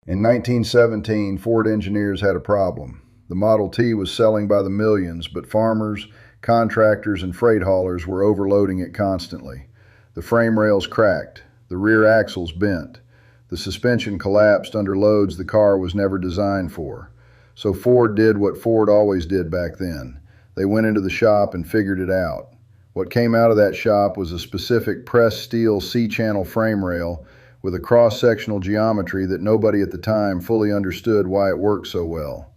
In 1917, Ford engineers had a problem. The Model T was selling by the millions, but farmers, contractors, and freight haulers were overloading it constantly. The frame rails cracked, the rear axles bent, the suspension collapsed under loads the car was never designed for. So Ford did what Ford always did back then. They went into the shop and figured it out. What came out of that shop was a specific pressed steel C-channel frame rail with a cross-sectional geometry that nobody at the time fully understood why it worked so well.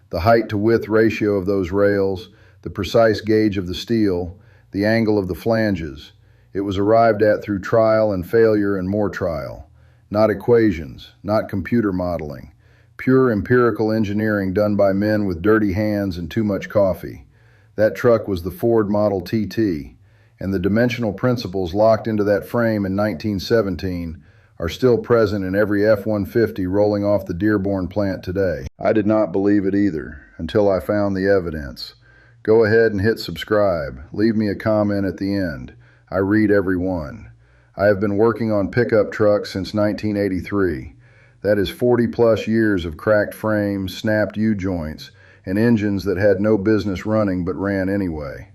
The height-to-width ratio of those rails, the precise gauge of the steel, the angle of the flanges. It was arrived at through trial and failure and more trial. Not equations, not computer modeling. Pure empirical engineering done by men with dirty hands and too much coffee. That truck was the Ford Model TT, and the dimensional principles locked into that frame in 1917 are still present in every F-150 rolling off the Dearborn plant today. I did not believe it either, until I found the evidence. Go ahead and hit subscribe. Leave me a comment at the end. I read every one. I have been working on pickup trucks since 1983. That is 40-plus years of cracked frames, snapped U-joints, and engines that had no business running but ran anyway.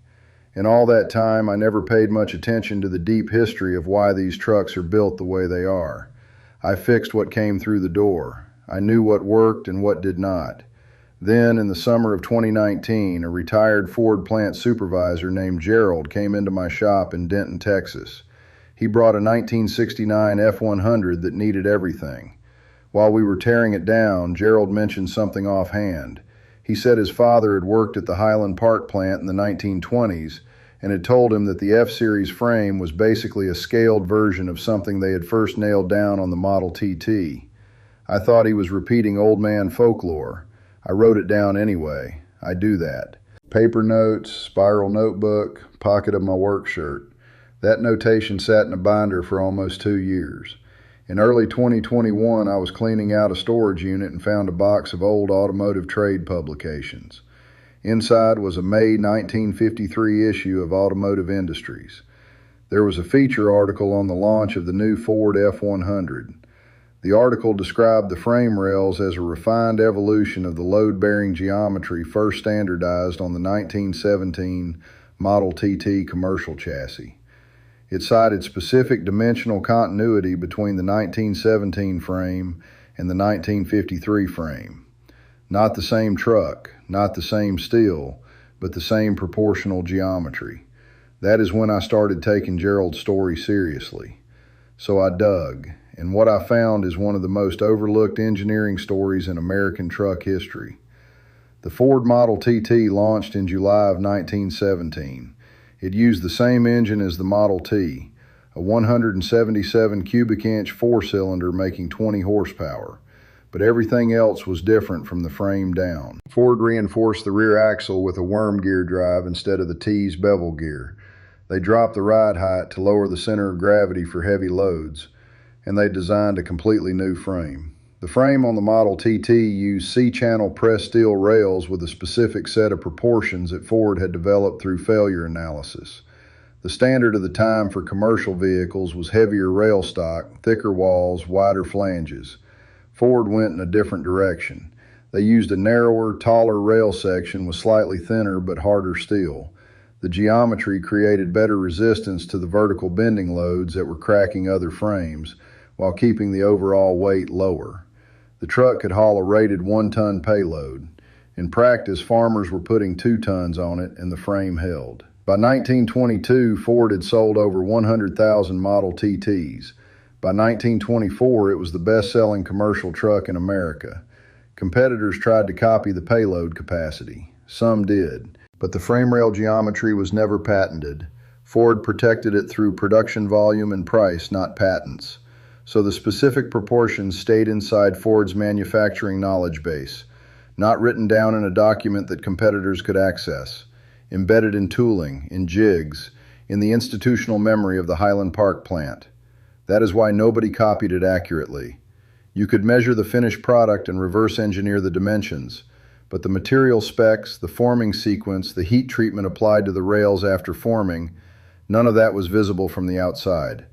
In all that time, I never paid much attention to the deep history of why these trucks are built the way they are. I fixed what came through the door. I knew what worked and what did not. Then, in the summer of 2019, a retired Ford plant supervisor named Gerald came into my shop in Denton, Texas. He brought a 1969 F-100 that needed everything. While we were tearing it down, Gerald mentioned something offhand. He said his father had worked at the Highland Park plant in the 1920s and had told him that the F-Series frame was basically a scaled version of something they had first nailed down on the Model TT. I thought he was repeating old man folklore. I wrote it down anyway. I do that. Paper notes, spiral notebook, pocket of my work shirt. That notation sat in a binder for almost 2 years. In early 2021, I was cleaning out a storage unit and found a box of old automotive trade publications. Inside was a May 1953 issue of Automotive Industries. There was a feature article on the launch of the new Ford F-100. The article described the frame rails as a refined evolution of the load-bearing geometry first standardized on the 1917 Model TT commercial chassis. It cited specific dimensional continuity between the 1917 frame and the 1953 frame. Not the same truck, not the same steel, but the same proportional geometry. That is when I started taking Gerald's story seriously. So I dug, and what I found is one of the most overlooked engineering stories in American truck history. The Ford Model TT launched in July of 1917. It used the same engine as the Model T, a 177 cubic inch four-cylinder making 20 horsepower, but everything else was different from the frame down. Ford reinforced the rear axle with a worm gear drive instead of the T's bevel gear. They dropped the ride height to lower the center of gravity for heavy loads, and they designed a completely new frame. The frame on the Model TT used C-channel pressed steel rails with a specific set of proportions that Ford had developed through failure analysis. The standard of the time for commercial vehicles was heavier rail stock, thicker walls, wider flanges. Ford went in a different direction. They used a narrower, taller rail section with slightly thinner but harder steel. The geometry created better resistance to the vertical bending loads that were cracking other frames, while keeping the overall weight lower. The truck could haul a rated 1-ton payload. In practice, farmers were putting 2 tons on it, and the frame held. By 1922, Ford had sold over 100,000 Model TTs. By 1924, it was the best-selling commercial truck in America. Competitors tried to copy the payload capacity. Some did, but the frame rail geometry was never patented. Ford protected it through production volume and price, not patents. So the specific proportions stayed inside Ford's manufacturing knowledge base, not written down in a document that competitors could access, embedded in tooling, in jigs, in the institutional memory of the Highland Park plant. That is why nobody copied it accurately. You could measure the finished product and reverse engineer the dimensions, but the material specs, the forming sequence, the heat treatment applied to the rails after forming, none of that was visible from the outside.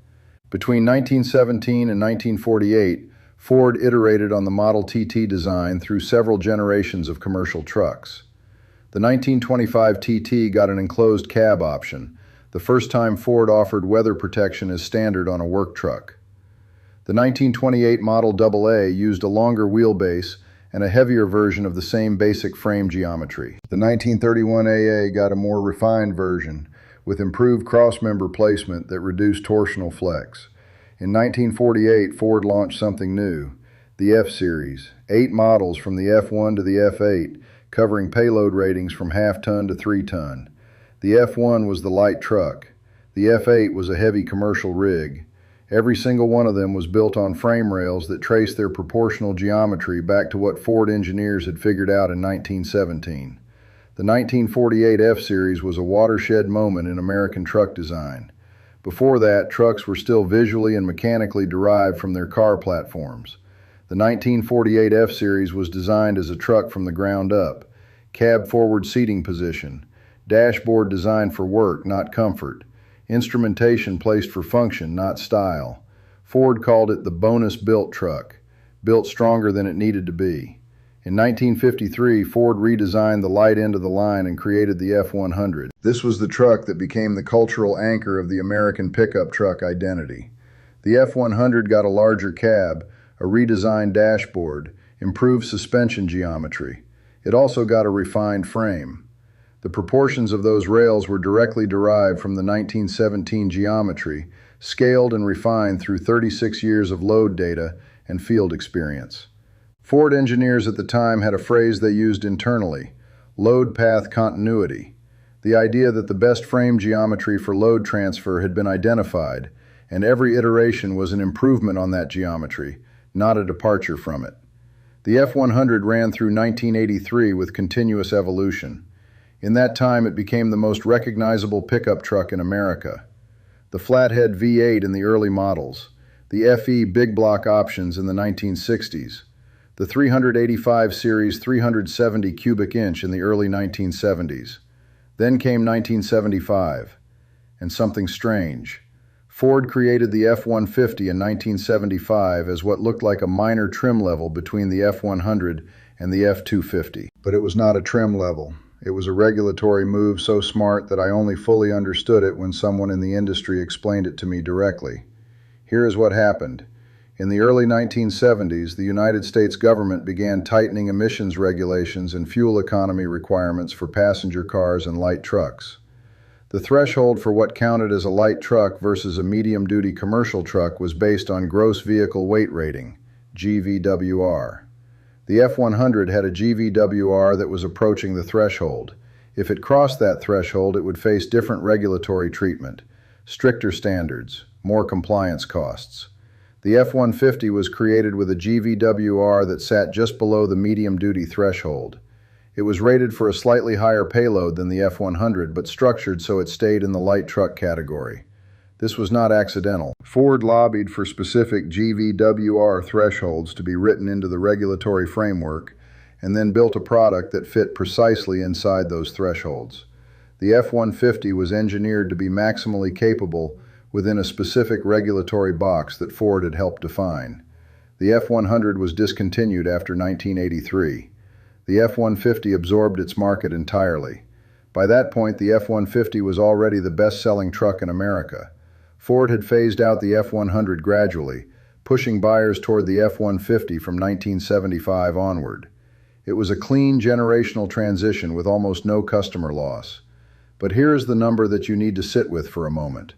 Between 1917 and 1948, Ford iterated on the Model TT design through several generations of commercial trucks. The 1925 TT got an enclosed cab option, the first time Ford offered weather protection as standard on a work truck. The 1928 Model AA used a longer wheelbase and a heavier version of the same basic frame geometry. The 1931 AA got a more refined version with improved crossmember placement that reduced torsional flex. In 1948, Ford launched something new, the F-Series, 8 models from the F1 to the F8, covering payload ratings from half-ton to 3-ton. The F1 was the light truck. The F8 was a heavy commercial rig. Every single one of them was built on frame rails that traced their proportional geometry back to what Ford engineers had figured out in 1917. The 1948 F-Series was a watershed moment in American truck design. Before that, trucks were still visually and mechanically derived from their car platforms. The 1948 F-Series was designed as a truck from the ground up. Cab-forward seating position. Dashboard designed for work, not comfort. Instrumentation placed for function, not style. Ford called it the bonus-built truck, built stronger than it needed to be. In 1953, Ford redesigned the light end of the line and created the F-150. This was the truck that became the cultural anchor of the American pickup truck identity. The F-150 got a larger cab, a redesigned dashboard, improved suspension geometry. It also got a refined frame. The proportions of those rails were directly derived from the 1917 geometry, scaled and refined through 36 years of load data and field experience. Ford engineers at the time had a phrase they used internally, load path continuity, the idea that the best frame geometry for load transfer had been identified, and every iteration was an improvement on that geometry, not a departure from it. The F-150 ran through 1983 with continuous evolution. In that time, it became the most recognizable pickup truck in America. The flathead V8 in the early models, the FE big block options in the 1960s, the 385 series 370 cubic inch in the early 1970s. Then came 1975, and something strange. Ford created the F-150 in 1975 as what looked like a minor trim level between the F-150 and the F-250. But it was not a trim level. It was a regulatory move so smart that I only fully understood it when someone in the industry explained it to me directly. Here is what happened. In the early 1970s, the United States government began tightening emissions regulations and fuel economy requirements for passenger cars and light trucks. The threshold for what counted as a light truck versus a medium-duty commercial truck was based on gross vehicle weight rating, GVWR. The F-150 had a GVWR that was approaching the threshold. If it crossed that threshold, it would face different regulatory treatment, stricter standards, more compliance costs. The F-150 was created with a GVWR that sat just below the medium-duty threshold. It was rated for a slightly higher payload than the F-150, but structured so it stayed in the light truck category. This was not accidental. Ford lobbied for specific GVWR thresholds to be written into the regulatory framework and then built a product that fit precisely inside those thresholds. The F-150 was engineered to be maximally capable within a specific regulatory box that Ford had helped define. The F-150 was discontinued after 1983. The F-150 absorbed its market entirely. By that point, the F-150 was already the best-selling truck in America. Ford had phased out the F-150 gradually, pushing buyers toward the F-150 from 1975 onward. It was a clean generational transition with almost no customer loss. But here is the number that you need to sit with for a moment.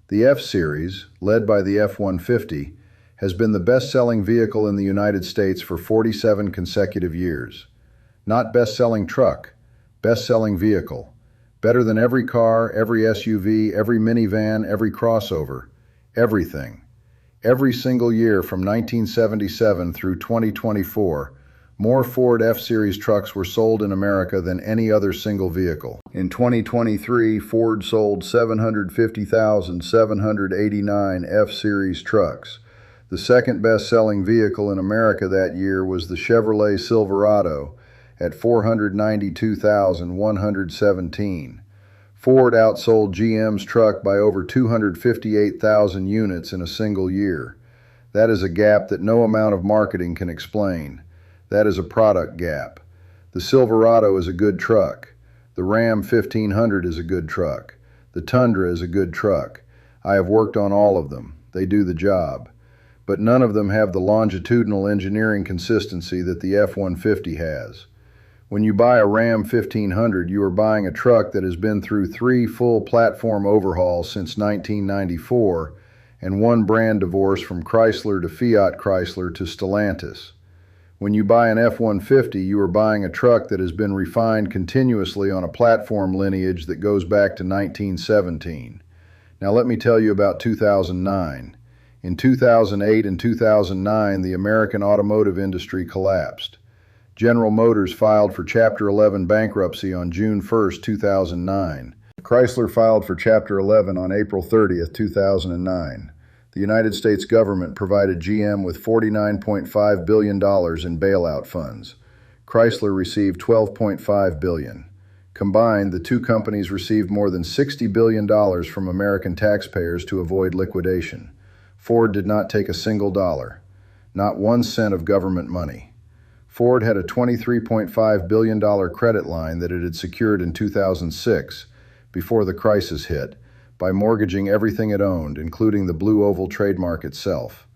The F-Series, led by the F-150, has been the best-selling vehicle in the United States for 47 consecutive years. Not best-selling truck, best-selling vehicle. Better than every car, every SUV, every minivan, every crossover. Everything. Every single year from 1977 through 2024, more Ford F-Series trucks were sold in America than any other single vehicle. In 2023, Ford sold 750,789 F-Series trucks. The second best-selling vehicle in America that year was the Chevrolet Silverado at 492,117. Ford outsold GM's truck by over 258,000 units in a single year. That is a gap that no amount of marketing can explain. That is a product gap. The Silverado is a good truck. The Ram 1500 is a good truck. The Tundra is a good truck. I have worked on all of them. They do the job. But none of them have the longitudinal engineering consistency that the F-150 has. When you buy a Ram 1500, you are buying a truck that has been through 3 full platform overhauls since 1994 and 1 brand divorce from Chrysler to Fiat Chrysler to Stellantis. When you buy an F-150, you are buying a truck that has been refined continuously on a platform lineage that goes back to 1917. Now let me tell you about 2009. In 2008 and 2009, the American automotive industry collapsed. General Motors filed for Chapter 11 bankruptcy on June 1, 2009. Chrysler filed for Chapter 11 on April 30, 2009. The United States government provided GM with $49.5 billion in bailout funds. Chrysler received $12.5 billion. Combined, the two companies received more than $60 billion from American taxpayers to avoid liquidation. Ford did not take a single dollar, not 1 cent of government money. Ford had a $23.5 billion credit line that it had secured in 2006, before the crisis hit, by mortgaging everything it owned, including the Blue Oval trademark itself.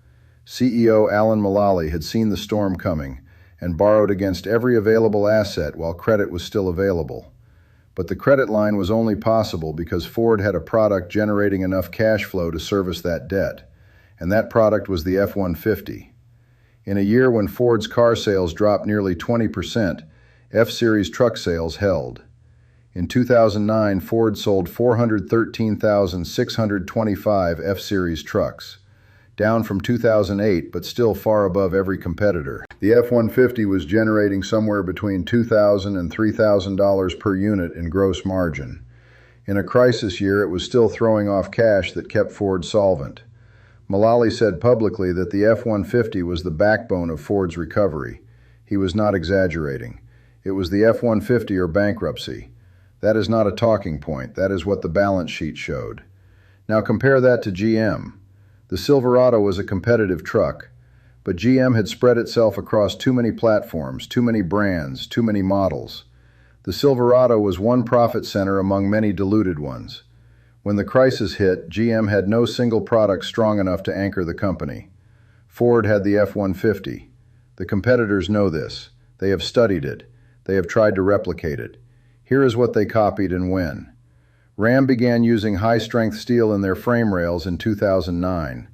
CEO Alan Mulally had seen the storm coming and borrowed against every available asset while credit was still available. But the credit line was only possible because Ford had a product generating enough cash flow to service that debt, and that product was the F-150. In a year when Ford's car sales dropped nearly 20%, F-Series truck sales held. In 2009, Ford sold 413,625 F-Series trucks, down from 2008 but still far above every competitor. The F-150 was generating somewhere between $2,000 and $3,000 per unit in gross margin. In a crisis year, it was still throwing off cash that kept Ford solvent. Mulally said publicly that the F-150 was the backbone of Ford's recovery. He was not exaggerating. It was the F-150 or bankruptcy. That is not a talking point. That is what the balance sheet showed. Now compare that to GM. The Silverado was a competitive truck, but GM had spread itself across too many platforms, too many brands, too many models. The Silverado was one profit center among many diluted ones. When the crisis hit, GM had no single product strong enough to anchor the company. Ford had the F-150. The competitors know this. They have studied it. They have tried to replicate it. Here is what they copied and when. Ram began using high-strength steel in their frame rails in 2009.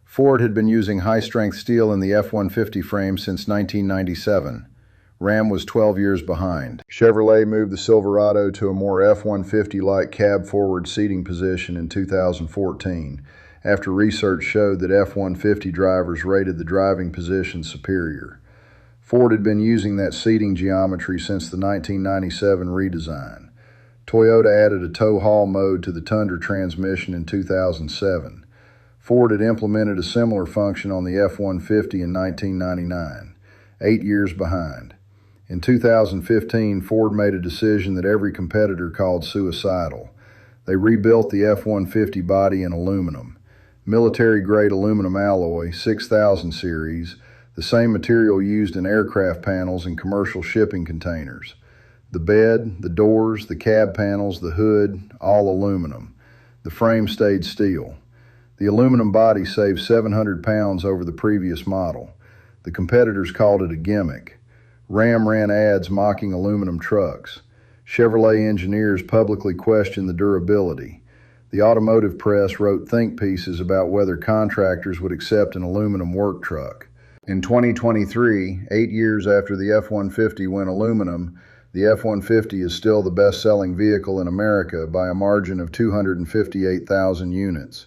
Ford had been using high-strength steel in the F-150 frame since 1997. Ram was 12 years behind. Chevrolet moved the Silverado to a more F-150-like cab-forward seating position in 2014, after research showed that F-150 drivers rated the driving position superior. Ford had been using that seating geometry since the 1997 redesign. Toyota added a tow-haul mode to the Tundra transmission in 2007. Ford had implemented a similar function on the F-150 in 1999, 8 years behind. In 2015, Ford made a decision that every competitor called suicidal. They rebuilt the F-150 body in aluminum, military-grade aluminum alloy, 6000 series, the same material used in aircraft panels and commercial shipping containers. The bed, the doors, the cab panels, the hood, all aluminum. The frame stayed steel. The aluminum body saved 700 pounds over the previous model. The competitors called it a gimmick. Ram ran ads mocking aluminum trucks. Chevrolet engineers publicly questioned the durability. The automotive press wrote think pieces about whether contractors would accept an aluminum work truck. In 2023, 8 years after the F-150 went aluminum, the F-150 is still the best-selling vehicle in America by a margin of 258,000 units.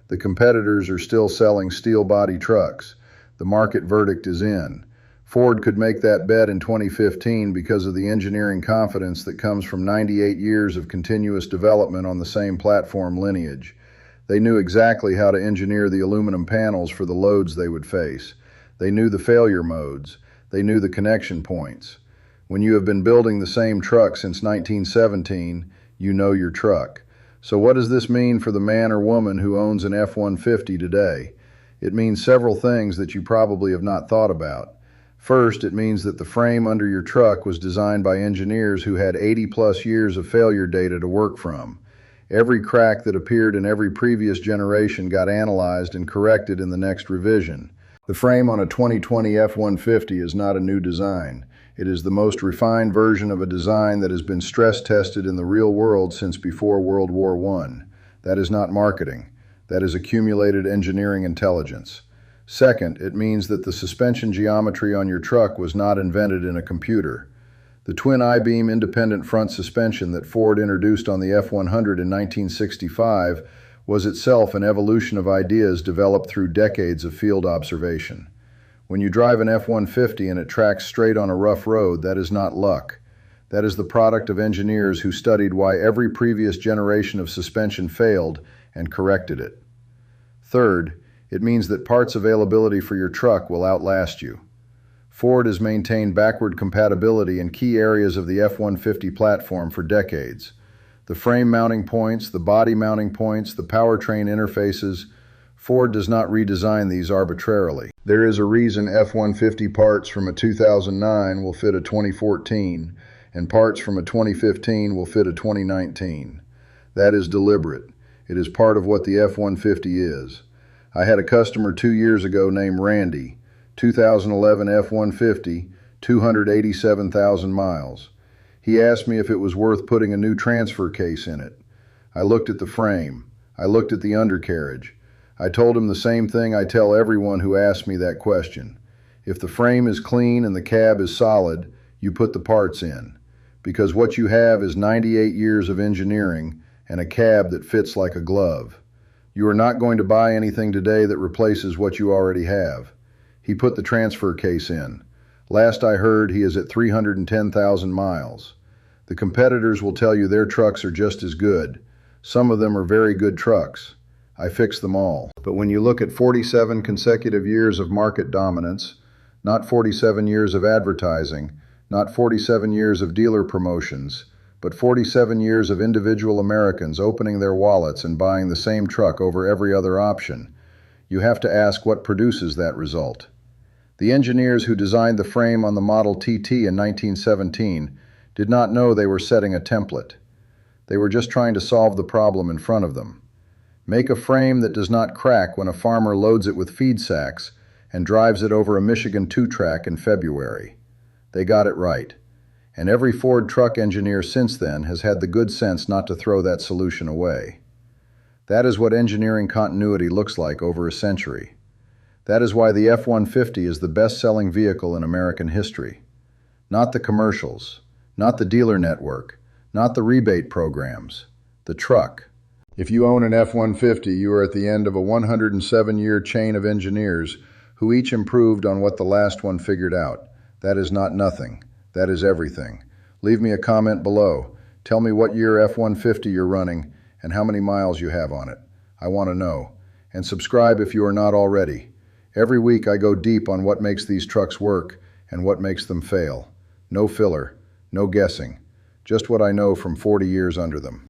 The competitors are still selling steel-body trucks. The market verdict is in. Ford could make that bet in 2015 because of the engineering confidence that comes from 98 years of continuous development on the same platform lineage. They knew exactly how to engineer the aluminum panels for the loads they would face. They knew the failure modes. They knew the connection points. When you have been building the same truck since 1917, you know your truck. So what does this mean for the man or woman who owns an F-150 today? It means several things that you probably have not thought about. First, it means that the frame under your truck was designed by engineers who had 80+ years of failure data to work from. Every crack that appeared in every previous generation got analyzed and corrected in the next revision. The frame on a 2020 F-150 is not a new design. It is the most refined version of a design that has been stress tested in the real world since before World War I. That is not marketing. That is accumulated engineering intelligence. Second, it means that the suspension geometry on your truck was not invented in a computer. The twin I-beam independent front suspension that Ford introduced on the F-100 in 1965 was itself an evolution of ideas developed through decades of field observation. When you drive an F-150 and it tracks straight on a rough road, that is not luck. That is the product of engineers who studied why every previous generation of suspension failed and corrected it. Third, it means that parts availability for your truck will outlast you. Ford has maintained backward compatibility in key areas of the F-150 platform for decades. The frame mounting points, the body mounting points, the powertrain interfaces. Ford does not redesign these arbitrarily. There is a reason F-150 parts from a 2009 will fit a 2014, and parts from a 2015 will fit a 2019. That is deliberate. It is part of what the F-150 is. I had a customer 2 years ago named Randy, 2011 F-150, 287,000 miles. He asked me if it was worth putting a new transfer case in it. I looked at the frame. I looked at the undercarriage. I told him the same thing I tell everyone who asks me that question. If the frame is clean and the cab is solid, you put the parts in. Because what you have is 98 years of engineering and a cab that fits like a glove. You are not going to buy anything today that replaces what you already have. He put the transfer case in. Last I heard, he is at 310,000 miles. The competitors will tell you their trucks are just as good. Some of them are very good trucks. I fix them all. But when you look at 47 consecutive years of market dominance, not 47 years of advertising, not 47 years of dealer promotions, but 47 years of individual Americans opening their wallets and buying the same truck over every other option, you have to ask what produces that result. The engineers who designed the frame on the Model TT in 1917 did not know they were setting a template. They were just trying to solve the problem in front of them. Make a frame that does not crack when a farmer loads it with feed sacks and drives it over a Michigan 2-track in February. They got it right. And every Ford truck engineer since then has had the good sense not to throw that solution away. That is what engineering continuity looks like over a century. That is why the F-150 is the best-selling vehicle in American history. Not the commercials, not the dealer network, not the rebate programs, the truck. If you own an F-150, you are at the end of a 107-year chain of engineers who each improved on what the last one figured out. That is not nothing. That is everything. Leave me a comment below. Tell me what year F-150 you're running and how many miles you have on it. I want to know. And subscribe if you are not already. Every week I go deep on what makes these trucks work and what makes them fail. No filler, no guessing. Just what I know from 40 years under them.